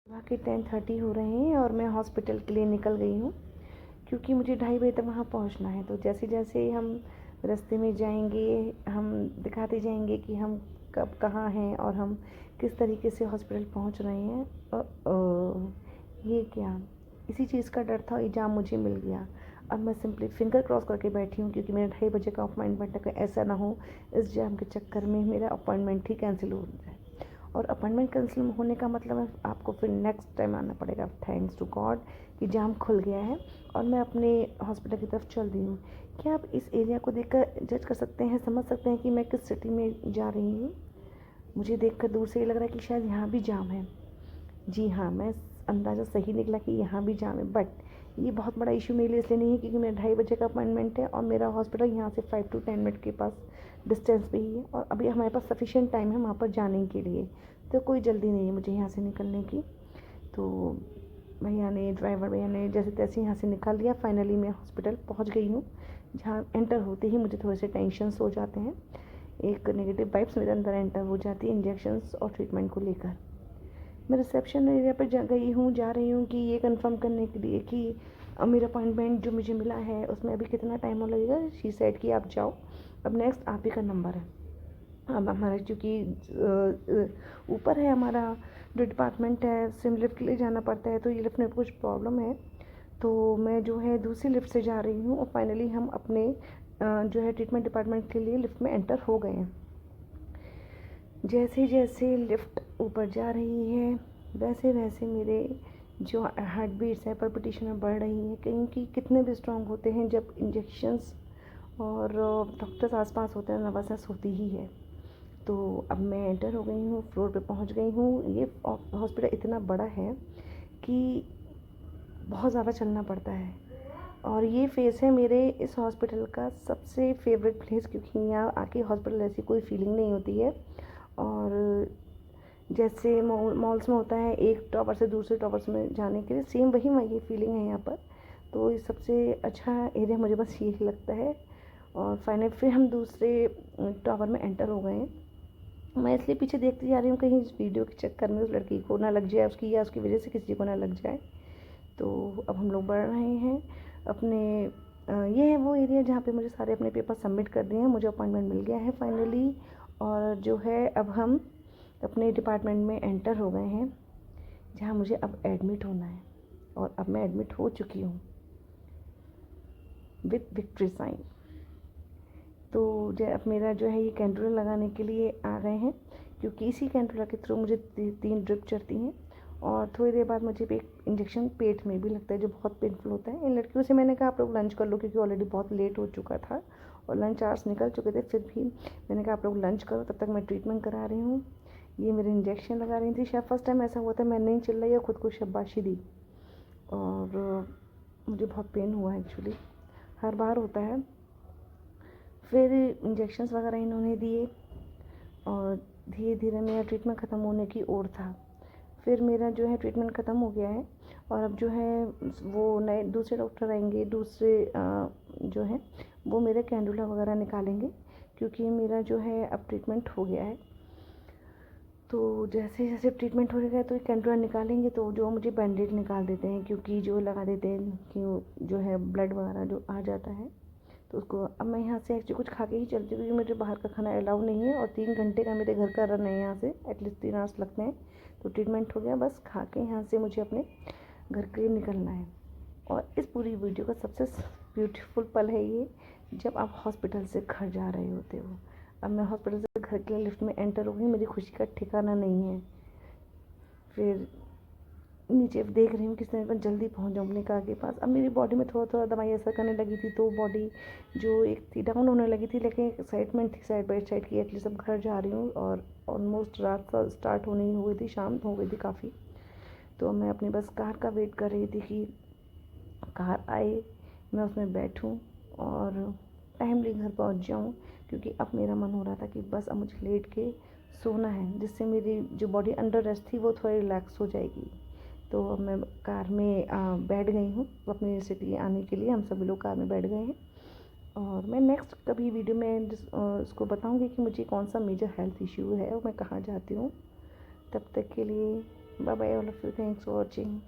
सुबह के 10:30 हो रहे हैं और मैं हॉस्पिटल के लिए निकल गई हूँ क्योंकि मुझे 2:30 बजे तक वहाँ पहुँचना है। तो जैसे जैसे हम रास्ते में जाएंगे हम दिखाते जाएंगे कि हम कब कहाँ हैं और हम किस तरीके से हॉस्पिटल पहुँच रहे हैं। ये क्या, इसी चीज़ का डर था, एग्ज़ाम मुझे मिल गया। अब मैं सिंपली फिंगर क्रॉस करके बैठी हूँ क्योंकि मेरा 2:30 बजे का अपॉइंटमेंट है। कि ऐसा ना हो इस जाम के चक्कर में मेरा अपॉइंटमेंट ही कैंसिल हो जाए, और अपॉइंटमेंट कैंसिल होने का मतलब है आपको फिर नेक्स्ट टाइम आना पड़ेगा। थैंक्स टू गॉड कि जाम खुल गया है और मैं अपने हॉस्पिटल की तरफ चल रही हूँ। क्या आप इस एरिया को देखकर जज कर सकते हैं, समझ सकते हैं कि मैं किस सिटी में जा रही हूँ? मुझे देखकर दूर से ये लग रहा है कि शायद यहाँ भी जाम है। जी हाँ, मैं अंदाज़ा सही निकला कि यहाँ भी जाम है, बट ये बहुत बड़ा इशू मेरे लिए इसलिए नहीं है क्योंकि मेरा 2:30 बजे का अपॉइंटमेंट है और मेरा हॉस्पिटल यहाँ से 5 to 10 मिनट के पास डिस्टेंस पे ही है और अभी हमारे पास सफिशिएंट टाइम है वहाँ पर जाने के लिए। तो कोई जल्दी नहीं है मुझे यहाँ से निकलने की। तो ड्राइवर भैया ने जैसे तैसे यहाँ से निकाल लिया। फाइनली मैं हॉस्पिटल पहुँच गई हूँ, जहाँ एंटर होते ही मुझे थोड़े से टेंशन्स हो जाते हैं। एक नेगेटिव वाइब्स मेरे अंदर एंटर हो जाती है इंजेक्शन्स और ट्रीटमेंट को लेकर। मैं रिसेप्शन एरिया पर जा रही हूँ कि ये कंफर्म करने के लिए कि मेरा अपॉइंटमेंट जो मुझे मिला है उसमें अभी कितना टाइम और लगेगा। शी सेड कि आप जाओ, अब नेक्स्ट आप ही का नंबर है। अब हमारा चूँकि ऊपर है हमारा जो डिपार्टमेंट है, सिम लिफ्ट के लिए जाना पड़ता है, तो ये लिफ्ट में कुछ प्रॉब्लम है। तो मैं जो है दूसरी लिफ्ट से जा रही हूँ और फाइनली हम अपने जो है ट्रीटमेंट डिपार्टमेंट के लिए लिफ्ट में एंटर हो गए हैं। जैसे जैसे लिफ्ट ऊपर जा रही है वैसे वैसे मेरे जो हार्ट बीट्स है पल्पिटेशन बढ़ रही है, क्योंकि कितने भी स्ट्रांग होते हैं जब इंजेक्शंस और डॉक्टर्स आसपास होते हैं नर्वसनेस होती ही है। तो अब मैं एंटर हो गई हूँ, फ्लोर पे पहुँच गई हूँ। ये हॉस्पिटल इतना बड़ा है कि बहुत ज़्यादा चलना पड़ता है और ये फेस है मेरे इस हॉस्पिटल का सबसे फेवरेट प्लेस, क्योंकि यहाँ आके हॉस्पिटल ऐसी कोई फीलिंग नहीं होती है। और जैसे मॉल्स में होता है एक टॉवर से दूसरे टॉवर्स में जाने के लिए, सेम वही फीलिंग है यहाँ पर। तो ये सबसे अच्छा एरिया मुझे बस यही लगता है। और फाइनली फिर हम दूसरे टॉवर में एंटर हो गए हैं। मैं इसलिए पीछे देखती जा रही हूँ कहीं इस वीडियो के चक्कर में उस लड़की को ना लग जाए, उसकी या उसकी वजह से किसी को ना लग जाए। तो अब हम लोग बढ़ रहे हैं अपने ये है वो एरिया जहाँ पे मुझे सारे अपने पेपर सबमिट कर दिए हैं, मुझे अपॉइंटमेंट मिल गया है फाइनली। और जो है अब हम अपने डिपार्टमेंट में एंटर हो गए हैं जहाँ मुझे अब एडमिट होना है, और अब मैं एडमिट हो चुकी हूँ विथ विक्ट्री साइन। तो जो अब मेरा जो है ये कैंडुला लगाने के लिए आ गए हैं, क्योंकि इसी कैंडुला के थ्रू मुझे 3 ड्रिप चढ़ती हैं और थोड़ी देर बाद मुझे एक इंजेक्शन पेट में भी लगता है जो बहुत पेनफुल होता है। इन लड़कियों से मैंने कहा आप लोग लंच कर लो, क्योंकि ऑलरेडी बहुत लेट हो चुका था और लंच आवर्स निकल चुके थे। फिर भी मैंने कहा आप लोग लंच करो, तब तक मैं ट्रीटमेंट करा रही हूँ। ये मेरे इंजेक्शन लगा रही थी। शायद फर्स्ट टाइम ऐसा हुआ था, मैं नहीं चिल्लाई रही या खुद को शाबाशी दी, और मुझे बहुत पेन हुआ एक्चुअली, हर बार होता है। फिर इंजेक्शंस वगैरह इन्होंने दिए और धीरे धीरे मेरा ट्रीटमेंट ख़त्म होने की ओर था। फिर मेरा जो है ट्रीटमेंट ख़त्म हो गया है और अब जो है वो नए दूसरे डॉक्टर आएंगे, दूसरे जो है वो मेरे कैंडुला वगैरह निकालेंगे, क्योंकि मेरा जो है अब ट्रीटमेंट हो गया है। तो जैसे जैसे ट्रीटमेंट हो गया तो कैंडुला निकालेंगे तो जो मुझे बैंडेज निकाल देते हैं, क्योंकि जो लगा देते हैं कि जो है ब्लड वगैरह जो आ जाता है। तो उसको अब मैं यहाँ से एक्चुअली कुछ खा के ही चलती हूँ, क्योंकि मुझे बाहर का खाना अलाउ नहीं है और 3 घंटे का मेरे घर का रन है, यहाँ से एटलीस्ट 3 आवर्स लगते हैं। तो ट्रीटमेंट हो गया, बस खा के यहाँ से मुझे अपने घर के लिए निकलना है। और इस पूरी वीडियो का सबसे ब्यूटीफुल पल है ये, जब आप हॉस्पिटल से घर जा रहे होते हो। अब मैं हॉस्पिटल से घर के लिए लिफ्ट में एंटर हो गई, मेरी खुशी का ठिकाना नहीं है। फिर नीचे देख रही हूँ किस तरह पर जल्दी पहुँच जाऊँ अपने कार के पास। अब मेरी बॉडी में थोड़ा थोड़ा दवाई असर करने लगी थी, तो बॉडी जो एक थी डाउन होने लगी थी, लेकिन एक्साइटमेंट थी साइड बाई साइड की एटलीस्ट अब घर जा रही हूँ। और ऑलमोस्ट रात स्टार्ट होने ही हो गई थी, शाम हो गई थी काफ़ी। तो मैं अपनी बस कार का वेट कर रही थी कि कार आए, मैं उसमें बैठूँ और टाइमली घर पहुँच जाऊँ, क्योंकि अब मेरा मन हो रहा था कि बस अब मुझे लेट के सोना है, जिससे मेरी जो बॉडी अंडर रेस्ट थी वो थोड़ी रिलैक्स हो जाएगी। तो अब मैं कार में बैठ गई हूँ अपनी सिटी आने के लिए। हम सभी लोग कार में बैठ गए हैं और मैं नेक्स्ट कभी वीडियो में उसको बताऊँगी कि मुझे कौन सा मेजर हेल्थ इश्यू है और मैं कहाँ जाती हूँ। तब तक के लिए bye bye all of you, thanks for watching.